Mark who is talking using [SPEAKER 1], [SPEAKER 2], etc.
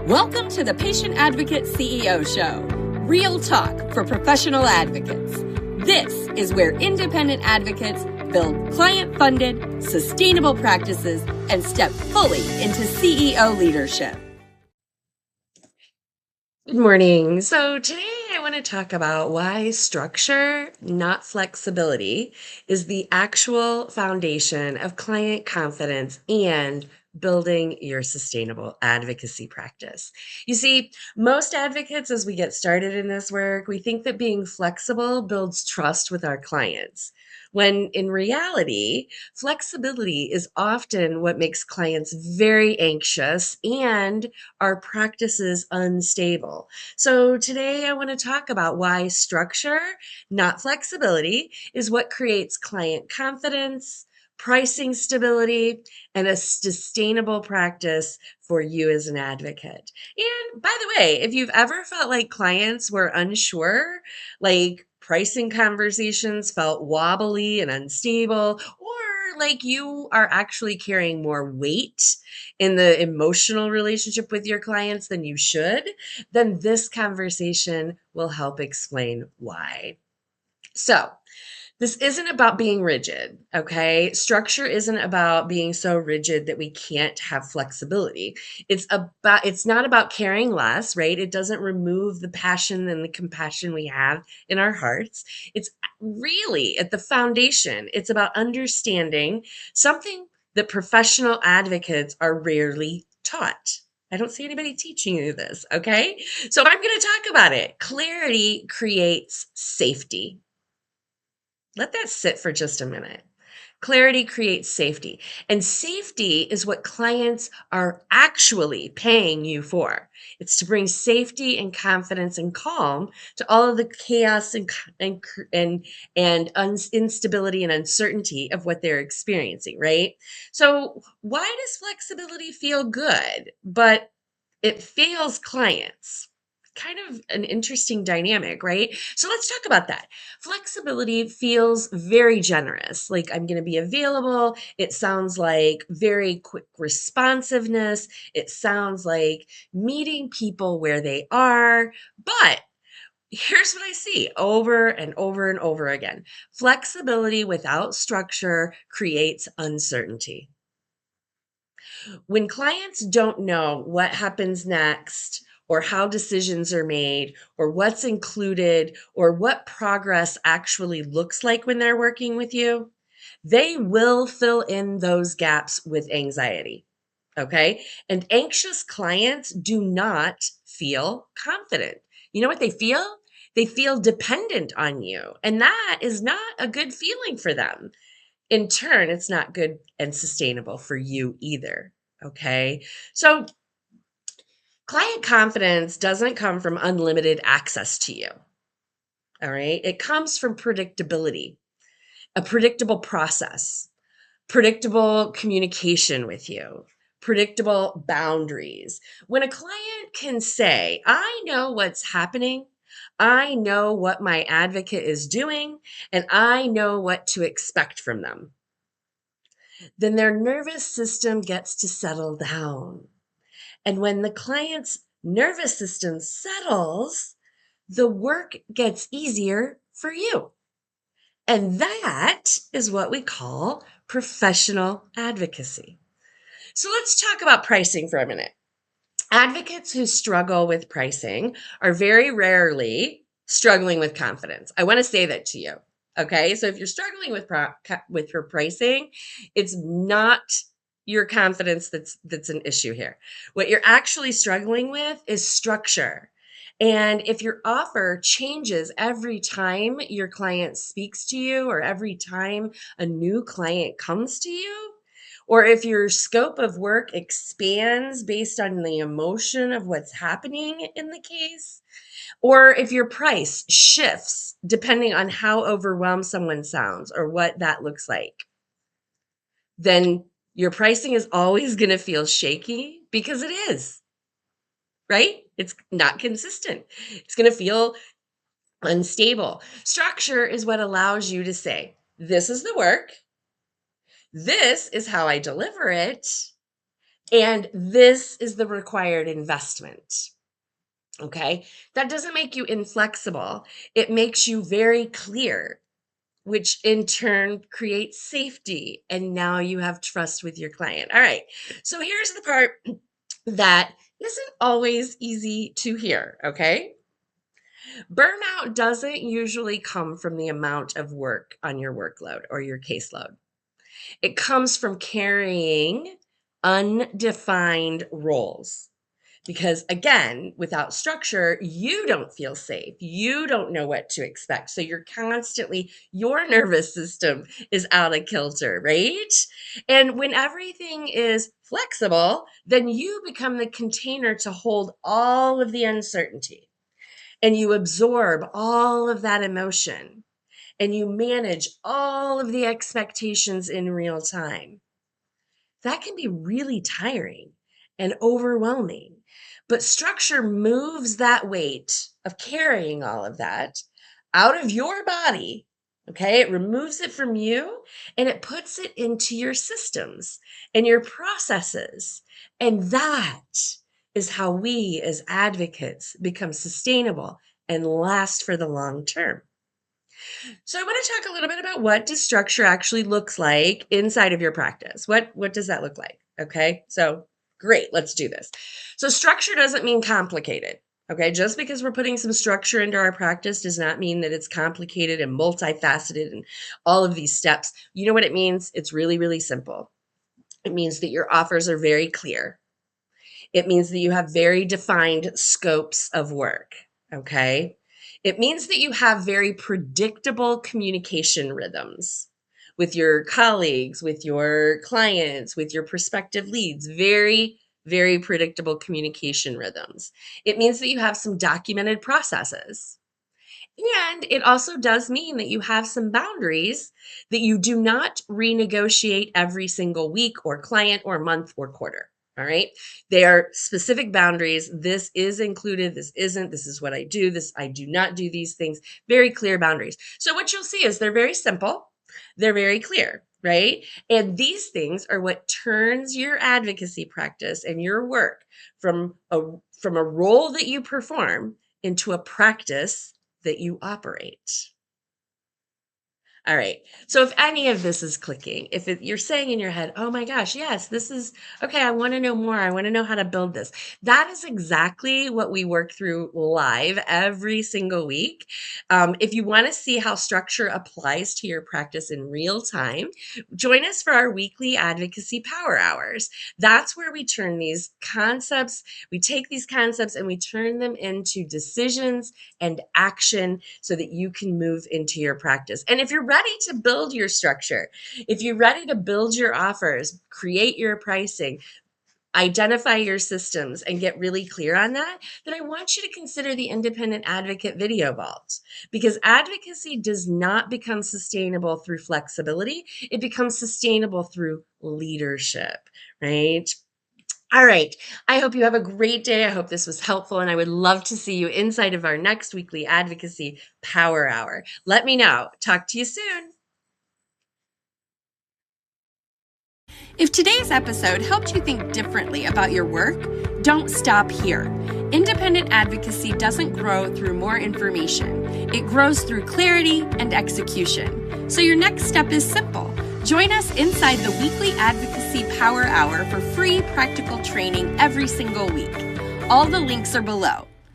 [SPEAKER 1] Welcome to the Patient Advocate CEO Show, real talk for professional advocates. This is where independent advocates build client-funded, sustainable practices and step fully into CEO leadership.
[SPEAKER 2] Good morning. So today I want to talk about why structure, not flexibility, is the actual foundation of client confidence and building your sustainable advocacy practice. You see, most advocates, as we get started in this work, we think that being flexible builds trust with our clients, when in reality, flexibility is often what makes clients very anxious and our practices unstable. So today I want to talk about why structure, not flexibility, is what creates client confidence, pricing stability, and a sustainable practice for you as an advocate. And by the way, if you've ever felt like clients were unsure, like pricing conversations felt wobbly and unstable, or like you are actually carrying more weight in the emotional relationship with your clients than you should, then this conversation will help explain why. So, this isn't about being rigid, okay? Structure isn't about being so rigid that we can't have flexibility. It's not about caring less, right? It doesn't remove the passion and the compassion we have in our hearts. It's really at the foundation. It's about understanding something that professional advocates are rarely taught. I don't see anybody teaching you this, okay? So I'm going to talk about it. Clarity creates safety. Let that sit for just a minute. Clarity creates safety, and safety is what clients are actually paying you for. It's to bring safety and confidence and calm to all of the chaos and instability and uncertainty of what they're experiencing, right? So, why does flexibility feel good, but it fails clients? Kind of an interesting dynamic, right? So let's talk about that. Flexibility feels very generous, like I'm going to be available. It sounds like very quick responsiveness. It sounds like meeting people where they are. But here's what I see over and over and over again. Flexibility without structure creates uncertainty. When clients don't know what happens next, or how decisions are made, or what's included, or what progress actually looks like when they're working with you, they will fill in those gaps with anxiety. Okay. And anxious clients do not feel confident. You know what they feel? They feel dependent on you. And that is not a good feeling for them. In turn, it's not good and sustainable for you either. Okay. So, client confidence doesn't come from unlimited access to you. All right. It comes from predictability, a predictable process, predictable communication with you, predictable boundaries. When a client can say, I know what's happening, I know what my advocate is doing, and I know what to expect from them, then their nervous system gets to settle down. And when the client's nervous system settles, the work gets easier for you. And that is what we call professional advocacy. So let's talk about pricing for a minute. Advocates who struggle with pricing are very rarely struggling with confidence. I want to say that to you. Okay. So if you're struggling with your pricing, it's not your confidence that's an issue here. What you're actually struggling with is structure. And if your offer changes every time your client speaks to you or every time a new client comes to you, or if your scope of work expands based on the emotion of what's happening in the case, or if your price shifts depending on how overwhelmed someone sounds or what that looks like, then your pricing is always going to feel shaky because it is, right? It's not consistent. It's going to feel unstable. Structure is what allows you to say, this is the work. This is how I deliver it. And this is the required investment. Okay. That doesn't make you inflexible. It makes you very clear, which in turn creates safety. And now you have trust with your client. All right. So here's the part that isn't always easy to hear. Okay. Burnout doesn't usually come from the amount of work on your workload or your caseload. It comes from carrying undefined roles. Because again, without structure, you don't feel safe. You don't know what to expect. So you're constantly, your nervous system is out of kilter, right? And when everything is flexible, then you become the container to hold all of the uncertainty and you absorb all of that emotion and you manage all of the expectations in real time. That can be really tiring and overwhelming. But structure moves that weight of carrying all of that out of your body. Okay, it removes it from you and it puts it into your systems and your processes. And that is how we as advocates become sustainable and last for the long term. So I want to talk a little bit about what does structure actually looks like inside of your practice. What does that look like? Okay? So great, let's do this. So structure doesn't mean complicated. Okay? Just because we're putting some structure into our practice does not mean that it's complicated and multifaceted and all of these steps. You know what it means? It's really, really simple. It means that your offers are very clear. It means that you have very defined scopes of work. Okay? It means that you have very predictable communication rhythms with your colleagues, with your clients, with your prospective leads. Very, very predictable communication rhythms. It means that you have some documented processes. And it also does mean that you have some boundaries that you do not renegotiate every single week or client or month or quarter. All right. They are specific boundaries. This is included. This isn't. This is what I do. This, I do not do these things. Very clear boundaries. So what you'll see is they're very simple. They're very clear, right? And these things are what turns your advocacy practice and your work from a role that you perform into a practice that you operate. All right. So if any of this is clicking, you're saying in your head, oh my gosh, yes, this is okay. I want to know more. I want to know how to build this. That is exactly what we work through live every single week. If you want to see how structure applies to your practice in real time, join us for our weekly advocacy power hours. That's where we turn these concepts, we take these concepts and we turn them into decisions and action so that you can move into your practice. And if you're ready to build your structure, if you're ready to build your offers, create your pricing, identify your systems, and get really clear on that, then I want you to consider the Independent Advocate Video Vault, because advocacy does not become sustainable through flexibility. It becomes sustainable through leadership, right? All right. I hope you have a great day. I hope this was helpful, and I would love to see you inside of our next weekly advocacy power hour. Let me know. Talk to you soon.
[SPEAKER 1] If today's episode helped you think differently about your work, don't stop here. Independent advocacy doesn't grow through more information. It grows through clarity and execution. So your next step is simple. Join us inside the weekly Advocacy Power Hour for free practical training every single week. All the links are below.